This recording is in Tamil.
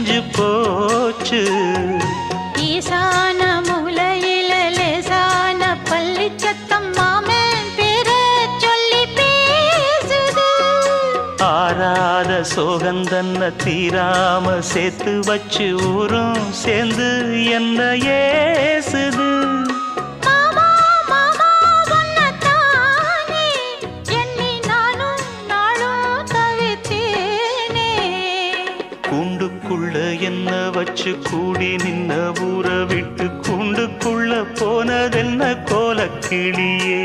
கனிஞ்சு போச்சு. ஈசான மூலையில லேசான பள்ளி சத்தம் மாமன் பேர சொல்லி பேசுது. ஆறாத சோகந்தன்ன தீராம சேர்த்து வச்சு ஊரும் சேர்ந்து என்ன ஏசுது. கூண்டுக்குள்ள என்ன வச்சு கூடி நின்ன ஊரை விட்டு கூண்டுக்குள்ள போனதென்ன கோலக்கிளியே.